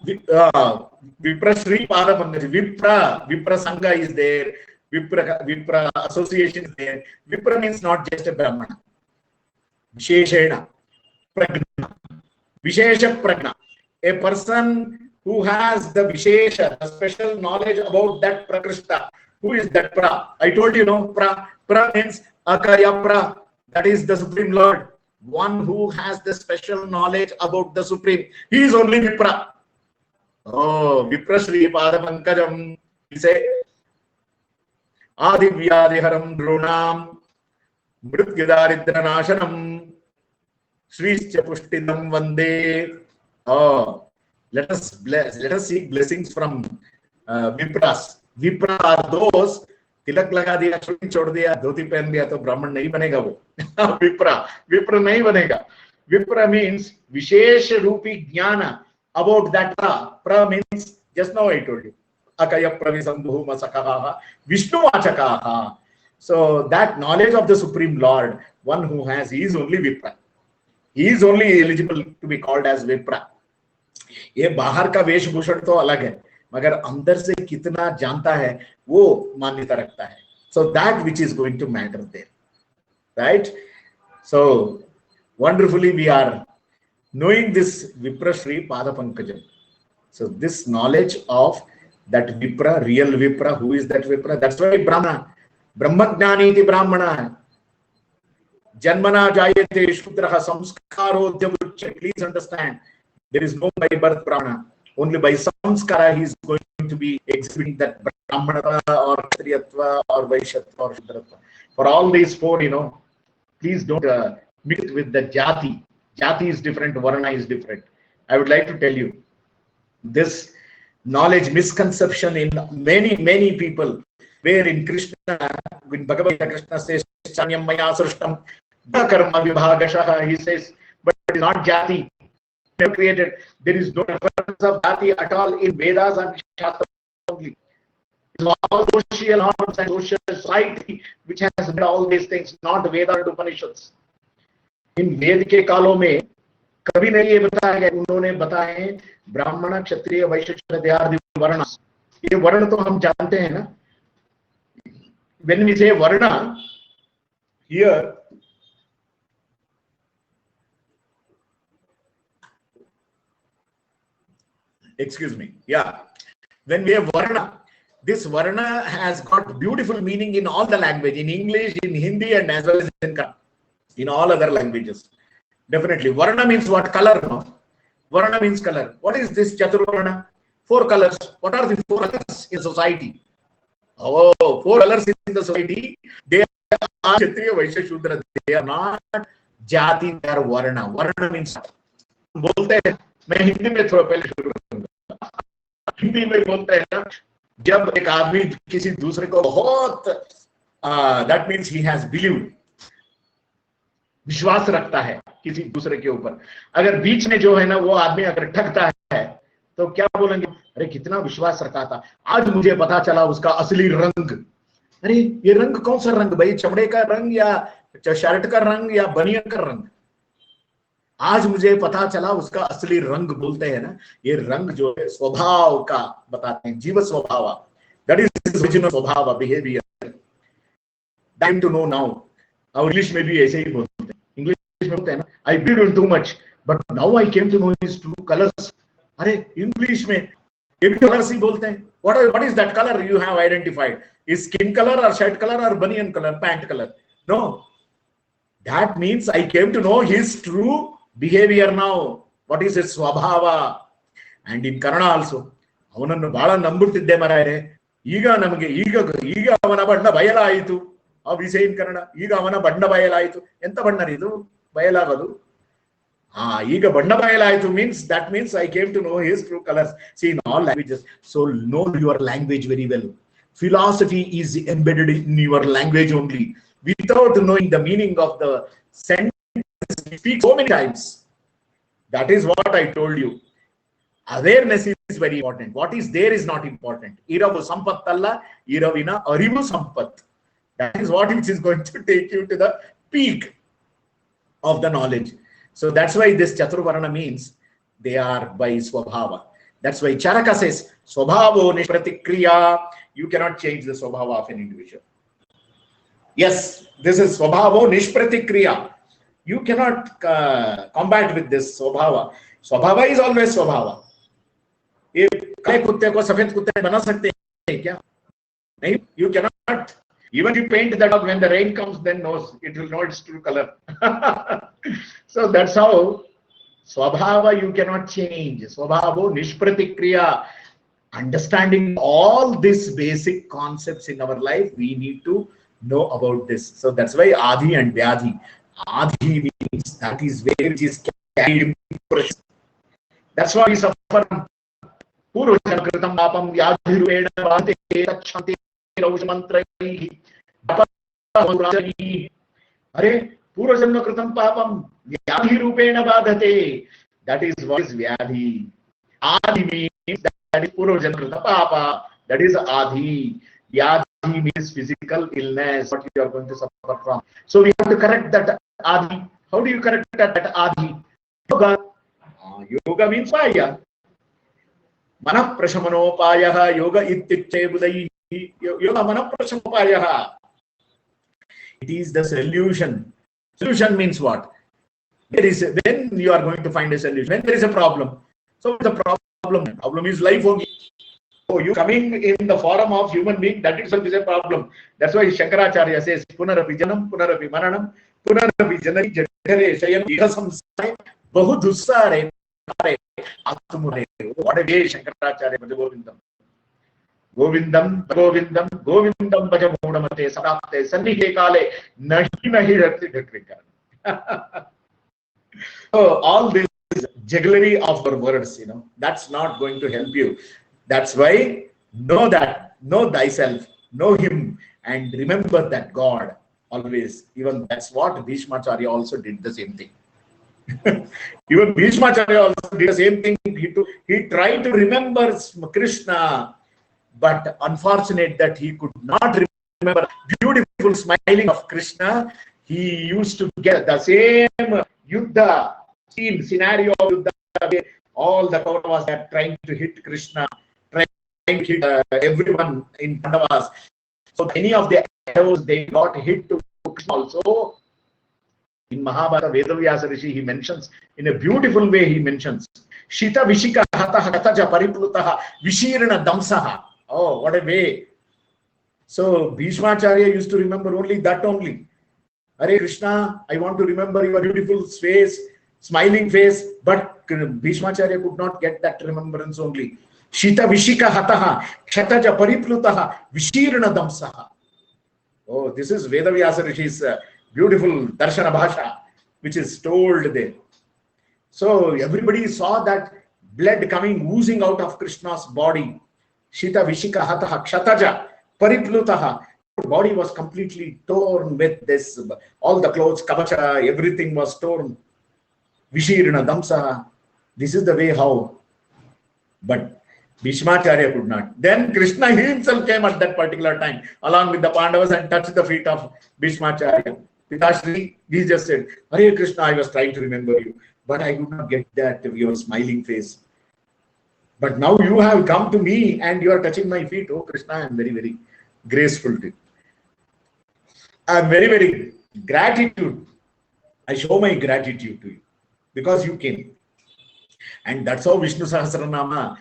Vipra Sri Padapangaji. Vipra Sangha is there. Vipra Association is there. Vipra means not just a Brahmana. Visheshena Prajna. Vishesha Prajna. A person who has the Vishesha, the special knowledge about that Prakrishta. Who is that Pra? I told you, Pra. Pra means Akaya Pra. That is the Supreme Lord. One who has the special knowledge about the Supreme. He is only Vipra. Oh, Vipra Sri Padapankajam. He say, Adi Vyadiharam Drunam Mrityadaridra Nashanam Srischa Pushtidam Vande. Oh, let us seek blessings from Vipras. Vipra are those, तिलक लगा दिया, चुन्नी छोड़ दिया, धोती पहन लिया तो ब्राह्मण नहीं बनेगा वो. विप्र नहीं बनेगा. Vipra means विशेष रूपी ज्ञान about that pra. Pra means just now I told you. Akaya pravisambhu masakaha Vishnu vachakaha. So that knowledge of the Supreme Lord, one who has, he is only Vipra. He is only eligible to be called as Vipra. ये बाहर का वेशभूषण तो अलग है, मगर अंदर से कितना जानता है वो मान्यता रखता है. So that which is going to matter there, right? So wonderfully we are knowing this Vipra Sri Padapankajam. So this knowledge of that Vipra, real Vipra, who is that Vipra? That's why Brahmana, Brahmajnani iti Brahmana, Janmana Jayate Shudraha Samskaro Dyavuchyate. Please understand, there is no by birth Brahmana. Only by samskara he is going to be exhibiting that Brahmanata or Kshatriyatva or Vaishyatva or Shudratva. For all these four, please don't mix it with the Jati. Jati is different, Varna is different. I would like to tell you, this knowledge misconception in many people, where in Krishna, when Bhagavad Gita, Krishna says, Chanyam Maya Srishtam Karma Vibhagashaha, he says, but it is not Jati. Created. There is no reference of Jati at all in Vedas and Shastra only. It's all social norms and social society which has done all these things, not Veda and Upanishads. इन वेद के कालों में कभी नहीं ये बताया गया, उन्होंने बताए ब्राह्मण क्षत्रिय वैश्य शूद्र वर्ण। ये वर्ण तो हम जानते हैं ना। When we say varna here, excuse me, yeah, when we have varna, this varna has got beautiful meaning in all the language, in English, in Hindi, and as well as in all other languages. Definitely, varna means what? Color, no? Varna means color. What is this chaturvarna? 4 colors. What are the 4 colors in society? Oh, 4 colors in the society. They are Kshatriya, Vaishya, Shudra. They are not jati, they are varna. Varna means बोलते हैं, मैं हिंदी में थोड़ा पहले शुरू करूंगा। हिंदी में बोलते हैं ना, जब एक आदमी किसी दूसरे को बहुत that means he has believed, विश्वास रखता है किसी दूसरे के ऊपर। अगर बीच में जो है ना वो आदमी अगर ठगता है तो क्या बोलेंगे? अरे कितना विश्वास रखा था, आज मुझे पता चला उसका असली रंग। अरे ये रंग कौन सा रंग भाई? चमड़े का रंग या शर्ट का रंग या बनियान का रंग? आज मुझे पता चला उसका असली रंग। बोलते हैं ना, ये रंग जो है स्वभाव का बताते हैं, जीव स्वभाव, दैट इज ओरिजिनल स्वभाव, behaviour. Time to know now. और इंग्लिश में भी ऐसे ही बोलते हैं, इंग्लिश में बोलते हैं ना, I believe in too much but now I came to know his true colours. अरे इंग्लिश में ये भी कलर्स ही बोलते हैं। What is that colour you have identified? Is skin colour और शर्ट कलर और banian colour, pant colour? No, that means I came to know his true behavior now. What is his swabhava? And in Kannada also, ಅವನನ್ನು ಬಹಳ ನಂಬುತ್ತಿದ್ದೆ ಮಾರಾಯರೆ, ಈಗ ನಮಗೆ ಈಗ ಅವನ ಬಣ್ಣ ಬಯಲಾಯಿತು. we say in Kannada, ಈಗ ಅವನ ಬಣ್ಣ ಬಯಲಾಯಿತು. ಎಂತ ಬಣ್ಣ ಇದು ಬಯಲಾಗೋದು? ಈಗ ಬಣ್ಣ ಬಯಲಾಯಿತು means that means I came to know his true colors. See, in all languages, so know your language very well. Philosophy is embedded in your language only. Without knowing the meaning of the sentence, we speak so many times. That is what I told you. Awareness is very important. What is there is not important. Iravu sampattalla, iravina arivu sampat. That is what is going to take you to the peak of the knowledge. So that's why this chaturvarna means they are by swabhava. That's why Charaka says swabhavo nishpratikriya. You cannot change the swabhava of an individual. Yes, this is swabhavo nishpratikriya. You cannot combat with this swabhava. Swabhava is always swabhava. ये काले कुत्ते को सफेद कुत्ते बना सकते हैं क्या? नहीं, you cannot. Even you paint the dog, when the rain comes, then knows it will know its true color. So that's how swabhava you cannot change. Swabhavo nishpratikriya. Understanding all these basic concepts in our life, we need to know about this. So that's why Adi and Vyadhi. Adi means that is where it is carried impression. That's why we suffer. Purushan kritam papam vyadhiruvena bhante tachanti raushmantraihi. Are purushan kritam papam vyadhiruvena badhate. That is what is vyadhi. Adi means that is purushan kritam papa. That is Adi. Vyadhi means physical illness, what you are going to suffer from. So we have to correct that Adi. How do you correct that Adi? Yoga. Yoga means Paya. Manah prashamanopayah yoga ityucche budaihi. Yoga manah prashamanopayah. It is the solution. Solution means what? Then you are going to find a solution. When there is a problem. So the problem is life only. So you coming in the form of human being, that itself is a problem. That's why Shankaracharya says, Punarapi janam, punarapi maranam, punarapi janari jadhare shayam iha samsare bahu dussare kare atumure. What a way Shankaracharya bhaja Govindam. Govindam, Govindam, Govindam bhaja moodamate sadapte sannihe kale nahi rati dhakrika. So all this jugglery of our words, that's not going to help you. That's why know thyself, know him, and remember that God always. Even that's what Bhishmacharya also did the same thing. Even Bhishmacharya also did the same thing. He tried to remember Krishna, but unfortunate that he could not remember beautiful smiling of Krishna. He used to get the same Yuddha scene, scenario of Yuddha, where all the Kauravas are trying to hit Krishna, trying to hit everyone in Pandavas. So any of the arrows, they got hit to Krishna also. In Mahabharata, Vedavyasa Rishi, he mentions in a beautiful way, he mentions Shita Vishika Hataha Kataja Pariplutaha Vishirana Damsaha. Oh, what a way. So Bhishmacharya used to remember only that only. Hare Krishna, I want to remember your beautiful face, smiling face, but Bhishmacharya could not get that remembrance only. Shita Vishika Hataha Kataja Pariplutaha Vishirana Damsaha. Oh, this is Vedavyasa Rishi's beautiful Darshana Bhasha, which is told there. So everybody saw that blood coming, oozing out of Krishna's body. Shita Vishika Hataha Kshataja Pariplutaha. Body was completely torn with this, all the clothes, kavacha, everything was torn. Vishirana Damsaha. This is the way how. But Bhishmacharya could not. Then Krishna himself came at that particular time, along with the Pandavas, and touched the feet of Bhishmacharya. Pitashri, he just said, Hare Krishna, I was trying to remember you, but I could not get that your smiling face. But now you have come to me and you are touching my feet. Oh Krishna, I am very, very graceful to you. I am very, very gratitude. I show my gratitude to you because you came. And that's how Vishnu Sahasranama,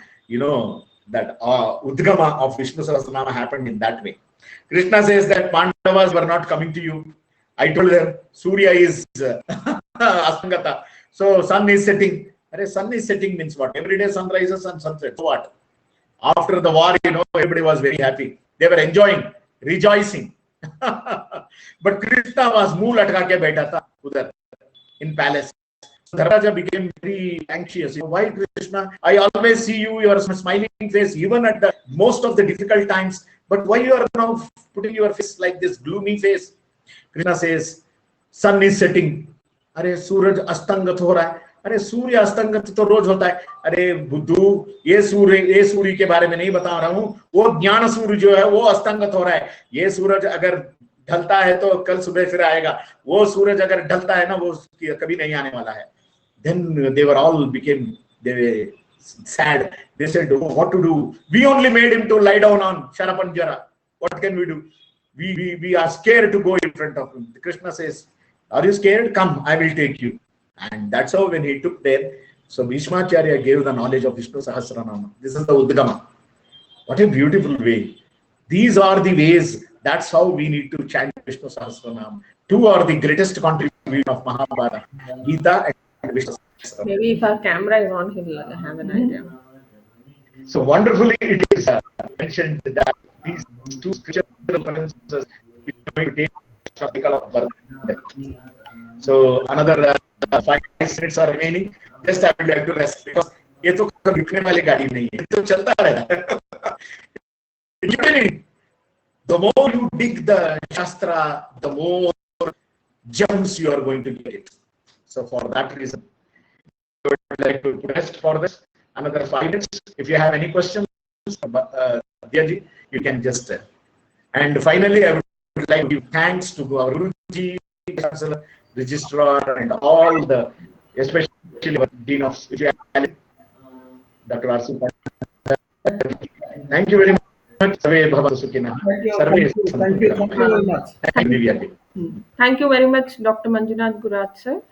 that Udgama of Vishnu Sahasranama happened in that way. Krishna says that Pandavas were not coming to you. I told them Surya is Astangata. So sun is setting. Sun is setting means what? Every day sun rises and sunset. So what? After the war, everybody was very happy. They were enjoying, rejoicing. But Krishna was mool atka ke baitha tha udhar in palace. Dhararaja became very anxious. Why Krishna? I always see you, your smiling face, even at the most of the difficult times. But why you are now putting your face like this gloomy face? Krishna says, sun is setting. अरे सूरज अस्तंगत हो रहा है. अरे सूर्य अस्तंगत तो रोज होता है. अरे बुद्धू, ये सूर्य के बारे में नहीं बता रहा हूँ. वो ज्ञान सूर्य जो है वो अस्तंगत हो रहा है. ये सूरज अगर ढलता है तो कल सुबह फिर आएगा. वो सूरज अगर ढलता है ना, वो कभी नहीं आने वाला है. Then they were all they were sad. They said, oh, what to do? We only made him to lie down on Sharapanjara. What can we do? We are scared to go in front of him. Krishna says, are you scared? Come, I will take you. And that's how when he took them, so Bhishmacharya gave the knowledge of Vishnu Sahasranama. This is the Udgama. What a beautiful way. These are the ways. That's how we need to chant Vishnu Sahasranama. Two are the greatest contribution of Mahabharata, Gita and Vishnu Sahasranama. Maybe if our camera is on, he'll have an idea. So wonderfully it is mentioned that these two scriptural references will take of birth. So another 5 minutes are remaining. Just I would like to rest because ये तो रुकने वाली गाड़ी नहीं है. ये तो चलता रहता है. The more you dig the Shastra, the more gems you are going to get it. So for that reason, I would like to rest for this. Another 5 minutes. If you have any questions, Diyaji, you can just. And finally, I would like to give thanks to our Guruji, Registrar, and all the, especially our Dean of Spirituality, Dr. R.C. Thank you very much. Sarve bhavantu sukhina. Thank you very much. Thank you very much, Dr. Manjunath Guraj sir.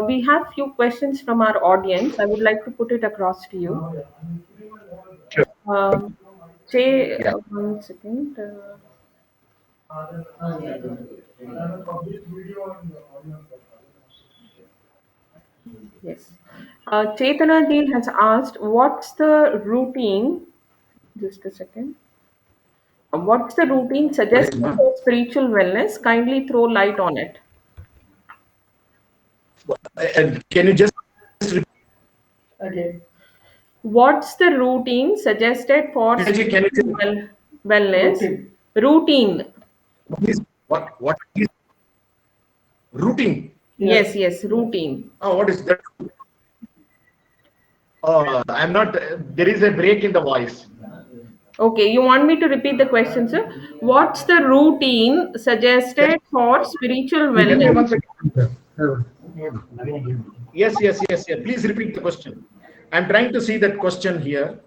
We have few questions from our audience. I would like to put it across to you. Sure. One second. Yes. Chaitanya Ji has asked, what's the routine? Just a second. What's the routine suggested for spiritual wellness? Kindly throw light on it. Can you just repeat Again. What's the routine suggested for spiritual wellness? Routine. What is routine? Yes, routine. Oh, what is that? I'm not. There is a break in the voice. Okay, you want me to repeat the question, sir? What's the routine Can suggested for spiritual you tell me wellness? once again? Yes, yes, yes, yes. Please repeat the question. I'm trying to see that question here,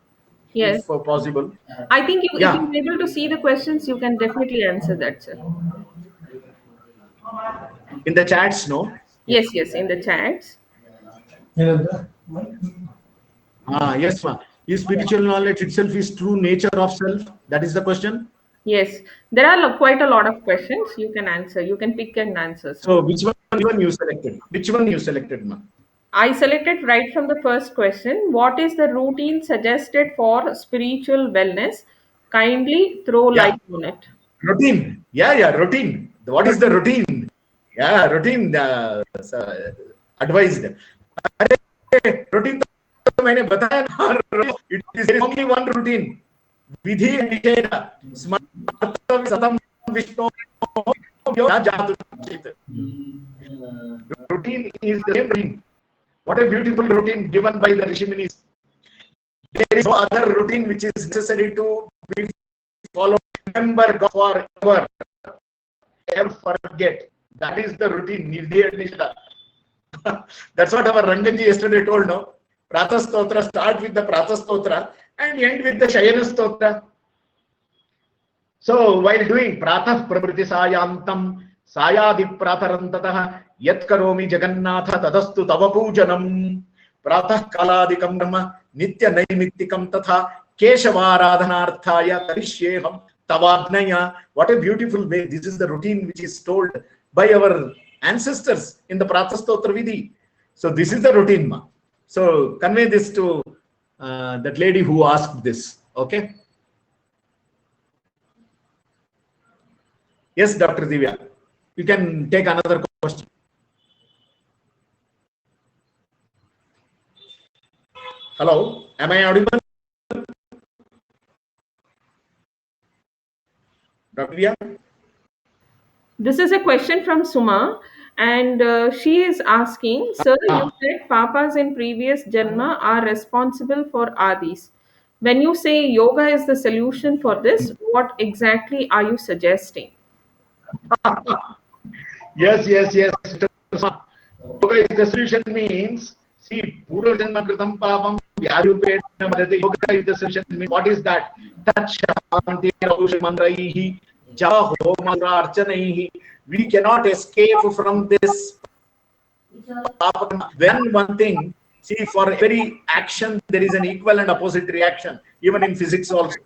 Yes. if possible. I think you, if Yeah, you're able to see the questions, you can definitely answer that, sir. in the chats, no? Yes, yes, in the chats. Yes, ma'am. Is spiritual knowledge itself is true nature of self? That is the question. Yes, there are quite a lot of questions you can answer. You can pick and answer, sir. So which one you selected? Which one you selected, ma'am? I selected right from the first question. What is the routine suggested for spiritual wellness? Kindly throw Yeah, light on it. routine. Yeah, yeah, routine. What is the routine? Yeah, routine. Advised. अरे, routine तो मैंने बताया ना. It is only one routine. विधि निषेध स्मर्तव्य सतम विष्णु न जातु चित. Routine is the same routine. What a beautiful routine given by the Rishi Munis. There is no other routine which is necessary to be followed. Remember God forever. Never forget. That is the routine. Nirdhya Nishda. That's what our Ranganji yesterday told. No, Pratha Stotra, start with the Pratha Stotra and end with the Shayana Stotra. So while doing Pratha Prabriti Sayantam Sayadi Pratharantatah Yat Karomi Jagannatha Tadastu Tava Pujanam Pratah Kaladikam Brahma Nitya Naimittikam Tatha Keshavaradhanarthaya Tarishyeham Tavagnaya. What a beautiful way. This is the routine which is told by our ancestors in the Prathastotra Vidhi. So this is the routine, ma. So convey this to that lady who asked this. Okay. Yes, Dr. Divya. You can take another question. Hello, am I audible? Dr. Divya? This is a question from Suma, and she is asking, Sir, you said papas in previous Janma are responsible for Adis. When you say yoga is the solution for this, what exactly are you suggesting? Yes, yes, yes. Yoga is the solution means, see, Purva Janma Kritam Papam Vyarupena Madhate. Yoga is the solution means, what is that? Tat Shanti Raushi Mandraihi Java Homa Archanaihi. We cannot escape from this. When one thing, see, for every action, there is an equal and opposite reaction, even in physics also.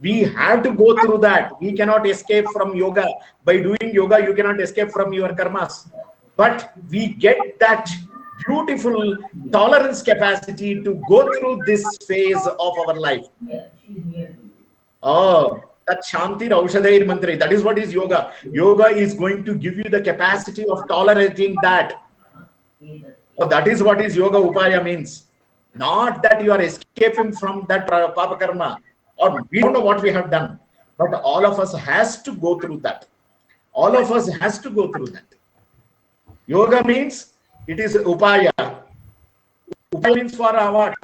We have to go through that. We cannot escape from yoga. By doing yoga, you cannot escape from your karmas. But we get that beautiful tolerance capacity to go through this phase of our life. Oh, that Shanti Raushadair Mantri. That is what is yoga. Yoga is going to give you the capacity of tolerating that. So that is what is yoga upaya means. Not that you are escaping from that papa karma, or we don't know what we have done, but all of us has to go through that. All of us has to go through that. Yoga means it is upaya. Upaya means for what?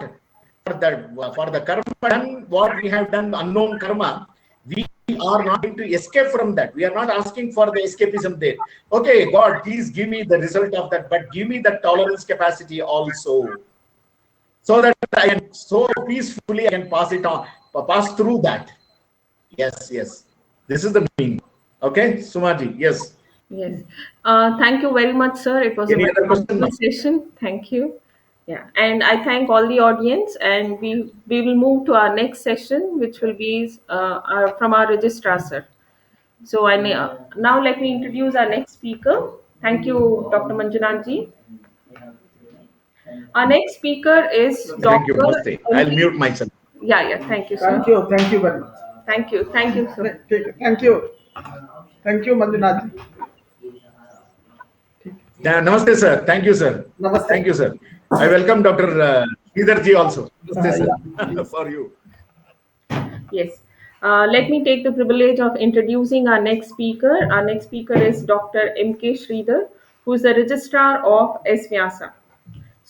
For the karma done, what we have done, unknown karma, we are not going to escape from that. We are not asking for the escapism there. Okay, God, please give me the result of that, but give me the tolerance capacity also, so that I can so peacefully I can pass it on, pass through that. Yes, yes. This is the meaning. Okay, Sumaji. Yes. Yes. Thank you very much, sir. It was a Any very other question? wonderful session. Thank you. Yeah, and I thank all the audience, and we will move to our next session, which will be from our registrar, sir. So now let me introduce our next speaker. Thank you, Dr. Manjunath ji. Our next speaker is Thank you. Dr. Namaste. I'll mute myself. Yeah, yeah. Thank you, sir. Thank you very much. Thank you, sir. Thank you, Manjunath. Namaste, sir. Thank you, sir. Namaste. Thank you, sir. I welcome Dr. Sridhar ji also. Namaste, sir. Yeah. For you. Yes. Let me take the privilege of introducing our next speaker. Our next speaker is Dr. M.K. Sridhar, who is the registrar of S. Vyasa.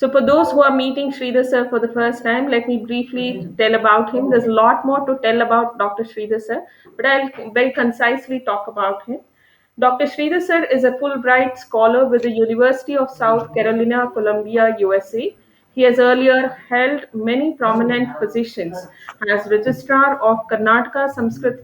So, for those who are meeting Sridhar sir for the first time, let me briefly tell about him. There's a lot more to tell about Dr. Sridhar sir, but I'll very concisely talk about him. Dr. Sridhar sir is a Fulbright scholar with the University of South Carolina, Columbia, USA. He has earlier held many prominent positions as Registrar of Karnataka Sanskrit